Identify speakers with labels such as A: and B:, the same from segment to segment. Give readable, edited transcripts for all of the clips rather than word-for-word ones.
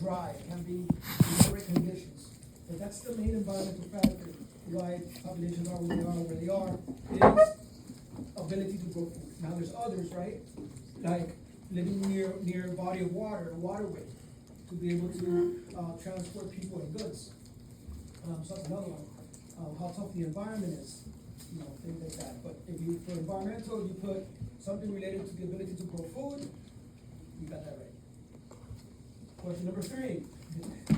A: dry, it can't be in great conditions. But that's the main environmental factor why populations are where they are, is ability to grow food. Now there's others, right? Like living near a body of water, a waterway, to be able to transport people and goods. So that's another one. How tough the environment is, things like that. But if you, for environmental, you put something related to the ability to grow food, you got that right. Question number 3,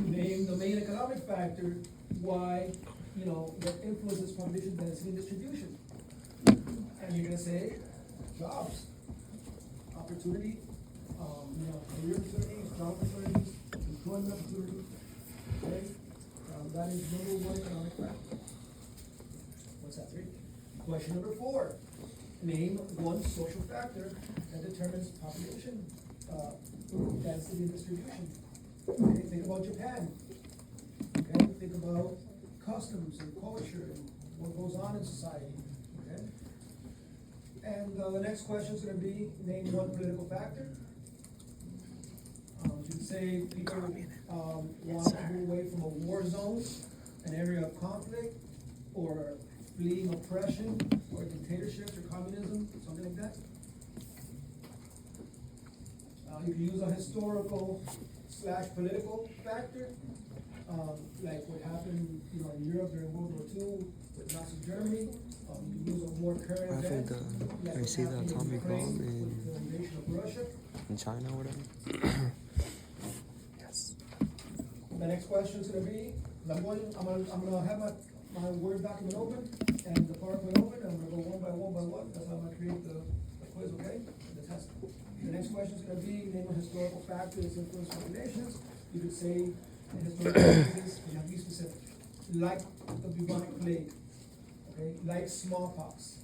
A: name the main economic factor why, that influences population density and distribution. And you're gonna say jobs, opportunity, career opportunities, job opportunities, employment opportunities. Okay, that is number 1 economic factor. What's that 3? Question number 4. Name one social factor that determines population density and distribution. Okay, think about Japan. Okay, think about customs and culture and what goes on in society. Okay, and the next question is going to be name one political factor. You can say people want to move away from a war zone, an area of conflict, or fleeing oppression, or dictatorships, or communism, something like that. You can use a historical / political factor, like what happened, in Europe during World War II with Nazi Germany. You can use a more current event, like
B: I see the atomic bomb
A: with the invasion of Russia.
B: in China or whatever. Yes.
A: The next question is going to be, I'm gonna have my Word document open and the PowerPoint open, and I'm gonna go one by one. That's how I'm gonna create the quiz, okay? And the test. The next question is gonna be name a historical factor that influence populations. You could say historical factors, you have to be specific. Like the bubonic plague, okay? Like smallpox,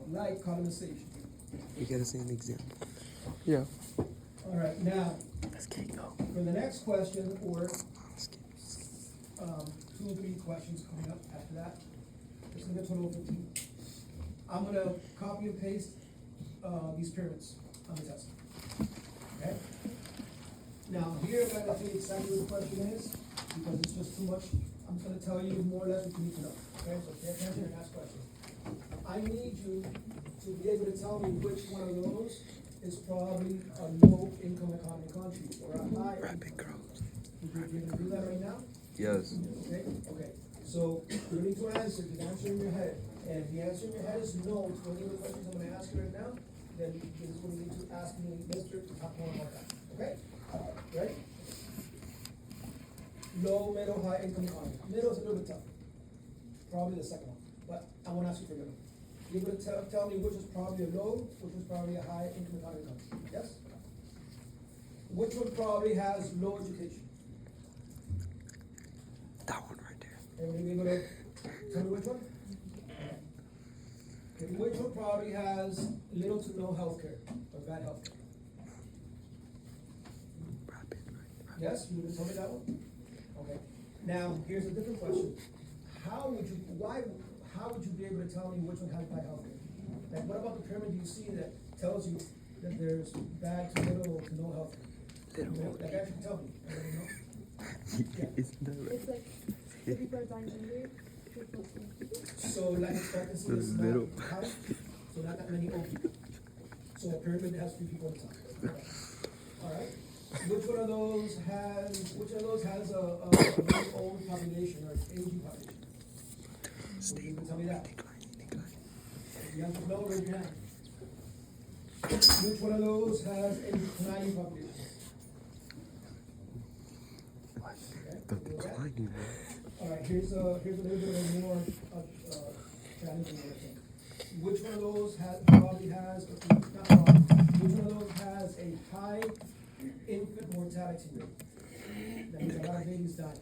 A: like colonization.
B: You gotta say an example. Yeah.
A: All right, now
B: Let's keep going.
A: for the next question, or 2 or 3 questions coming up after that. It's gonna be a total of 15. I'm gonna copy and paste these pyramids on the test. Okay? Now here I'm gonna tell you exactly what the question is, because it's just too much. I'm just gonna tell you more or less what you need to know. Okay, so pay attention and ask questions. I need you to be able to tell me which one of those is probably a low income economy country or a high
B: Rapid
A: income.
B: growth.
A: You can do that right now?
B: Yes.
A: Okay, so you need to answer, just answer in your head. And if the answer in your head is no to any of the questions I'm gonna ask you right now, then this is what you need to ask me, Mr. to talk more about that, okay? Ready? Low, middle, high income economy. Middle is a little bit tough. Probably the second one, but I won't ask you for middle. You're gonna tell me which is probably a low, which is probably a high income economy country, yes? Which one probably has low education?
B: That one right there.
A: And you're gonna tell me which one? Okay, which one probably has little to no healthcare or bad healthcare?
B: Rapid.
A: Yes, you gonna tell me that one? Okay. Now, here's a different question. How would you be able to tell me which one has bad healthcare? Like, what about the pyramid you see that tells you that there's bad to little to no healthcare? Like, actually tell me. I don't know. Yeah.
B: Isn't that right?
C: It's like if people are dying hungry, people
A: So life expectancy is not
B: Middle.
A: high, so not that many old people. So a pyramid has 3 people on top. All right. Which one of those has a very old population or aging population? So you can tell me that.
B: Decline.
A: You have to know, raise your hand. Which one of those has a declining population?
B: The declining one.
A: All right, here's a little bit of a more challenging one, I think. Which one of those which one of those has a high infant mortality rate? That means a lot of babies die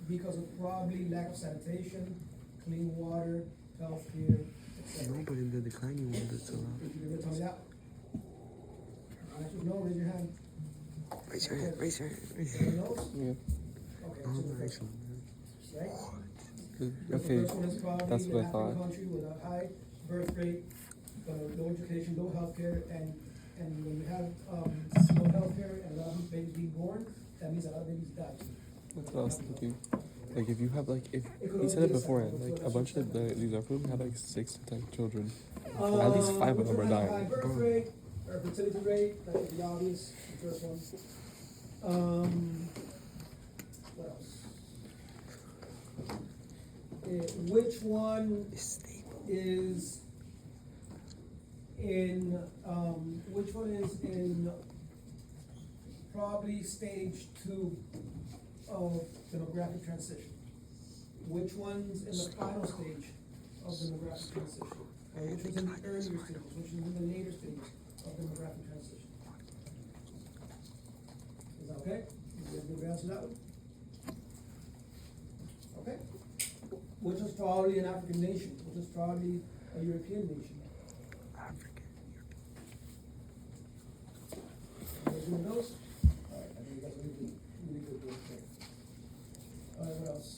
A: because of probably lack of sanitation, clean water, health care, etc.
B: No, but in the declining one, that's a lot.
A: If you're gonna tell me that, no, raise your hand.
B: Raise your hand.
A: Anyone else?
B: Yeah.
A: Okay,
B: Oh,
A: so the first
B: nice
A: one,
B: one.
A: right?
B: Okay,
A: The first one is probably
B: that's what I
A: an
B: thought.
A: African country with a high birth rate, low education, low healthcare, and when you have low healthcare and a lot of born, that means a lot of babies die.
B: That's what I was thinking. Like if you have like if he said it beforehand, like a bunch of these Africans had like 6 to 10 children. At least 5 of them are
A: High
B: dying.
A: birth rate, or fertility rate, that would be obvious, the first one. What else? Which one is in probably stage 2 of demographic transition? Which one's in the final stage of demographic transition? Or which is in the earlier stages, which is in the later stages of demographic transition? Is that okay? Did we answer that one? Okay. Which is probably an African nation, which is probably a European nation. You guys doing those? Alright, I think you guys are really good doing that. Alright, what else?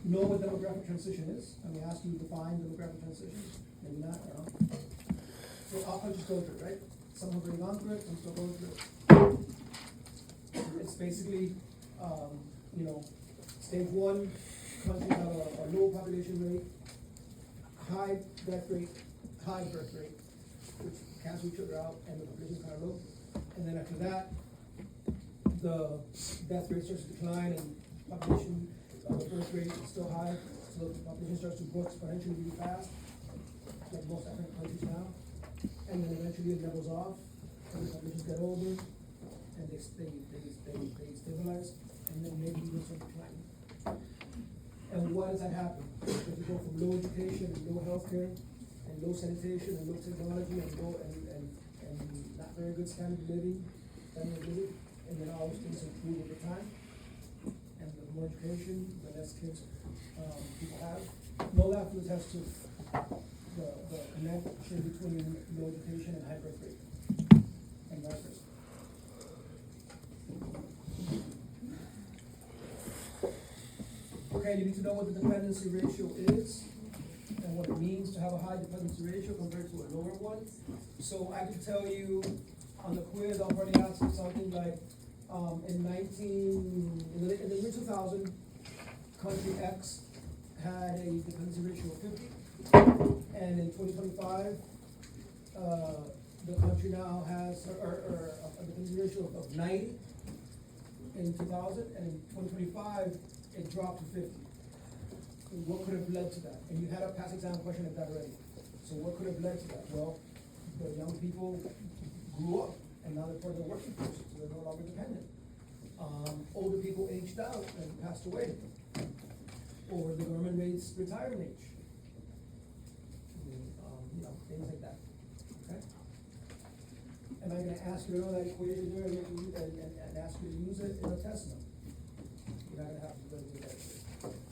A: Know what demographic transition is? I may ask you to define demographic transition. Maybe not, I don't know. So all countries go through it, right? Some have already gone through it, some still going through it. It's basically, stage 1, countries have a low population rate, high death rate, high birth rate, which cancel each other out, and the population is kind of low. And then after that, the death rate starts to decline, and population, birth rate is still high, so the population starts to grow exponentially really fast, like most African countries now. And then eventually it levels off, and the populations get older, and they stabilize, and then maybe even start declining. And why does that happen? Because you go from low education and low healthcare, and low sanitation and low technology and not very good standard of living, and then all those things improve over time. And the more education, the less kids people have. No that will attest to the connection between low education and high birth rate, and vice versa. Okay, you need to know what the dependency ratio is and what it means to have a high dependency ratio compared to a lower one. So I can tell you on the quiz, I'll probably ask you something like, in the year 2000, country X had a dependency ratio of 50, and in 2025, the country now has a dependency ratio of 90 in 2000, and in 2025, it dropped to 50. What could have led to that? And you had a past exam question of that already. So what could have led to that? Well, the young people grew up, and now they're part of the working force, so they're no longer dependent. Older people aged out and passed away, or the government raised retirement age. Things like that. Okay. Am I going to ask you to know that equation there and ask you to use it in a test? No. You're not going to have to do that.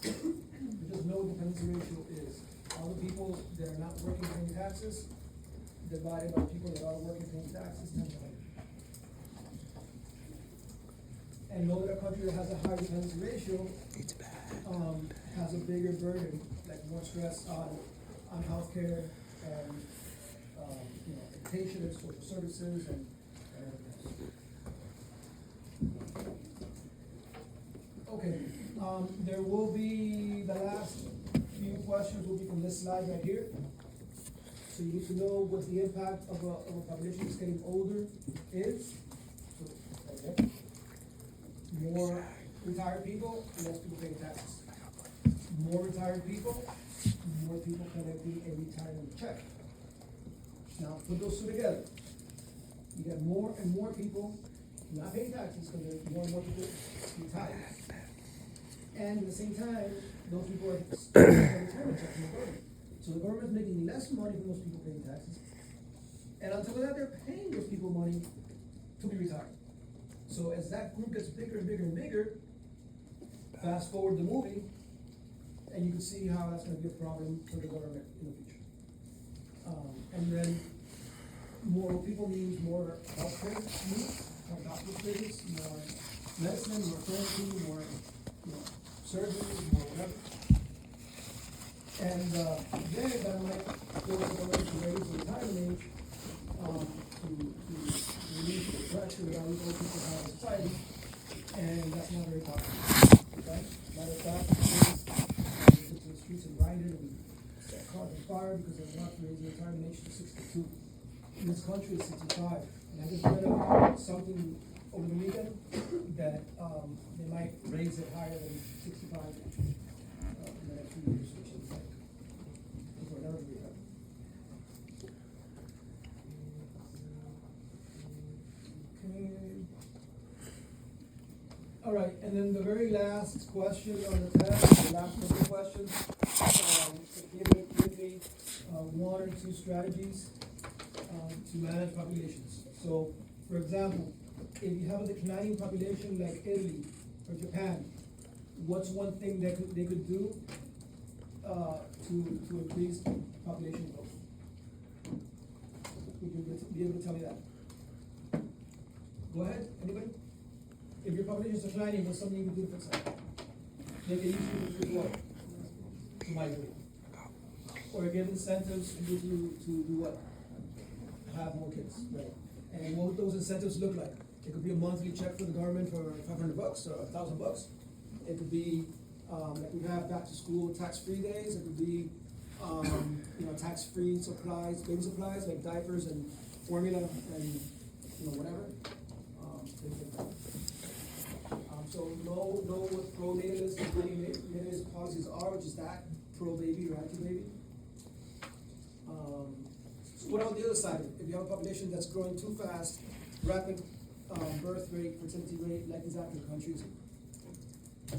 A: You just know what the dependency ratio is. All the people that are not working paying taxes divided by people that are working paying taxes, 10 to 100. And know that a country that has a high dependency ratio has a bigger burden, like more stress on healthcare and education and social services and everything else. Okay, there will be, the last few questions will be from this slide right here. So you need to know what the impact of a population that's getting older is. So, right there. More retired people, less people paying taxes. More retired people, more people collecting a retirement check. Now put those two together. You get more and more people not paying taxes because there's more and more people retired. And at the same time, those people are getting retirement checks from the government. So the government's making less money from those people paying taxes. And on top of that, they're paying those people money to be retired. So as that group gets bigger and bigger and bigger, fast forward the movie, and you can see how that's going to be a problem for the government in the future. And then more people means more healthcare needs, more hospital visits, more medicine, more therapy, more surgery, more whatever. And then that might force the government to raise the retirement age to relieve the pressure that all these old people have in society Island, and that's not very popular, right? Matter of fact, we took to the streets and rioted and set cars on fire because they want to raise the retirement age to 62. In this country, it's 65. And I just read about something over the weekend that they might raise it higher than 65 in the next few years, which is like, we're never gonna be happy. Okay. All right, and then the very last question on the test, the last couple of questions, give me one or two strategies to manage populations. So, for example, if you have a declining population like Italy or Japan, what's one thing that they could do to increase population growth? Would you be able to tell me that? Go ahead, anybody? If your population is declining, what's something you can do to fix that? Make it easier to do what? To migrate. Or give incentives to do what? Have more kids, right? And what would those incentives look like? It could be a monthly check for the government for $500 or $1,000. It could be like we have back to school tax-free days. It could be tax-free supplies, baby supplies like diapers and formula and whatever. Things like that. So know what pro-natalist and anti-natalist policies are, which is that pro-baby or anti-baby. So what about the other side? If you have a population that's growing too fast, rapid birth rate, fertility rate, like these African countries,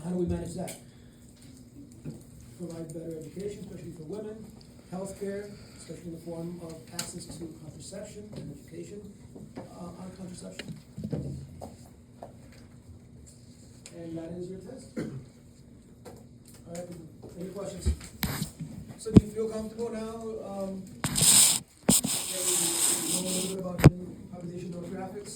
A: how do we manage that? Provide better education, especially for women, healthcare, especially in the form of access to contraception and education on contraception. And that is your test. All right, any questions? So do you feel comfortable now? You know a little bit about the population demographics?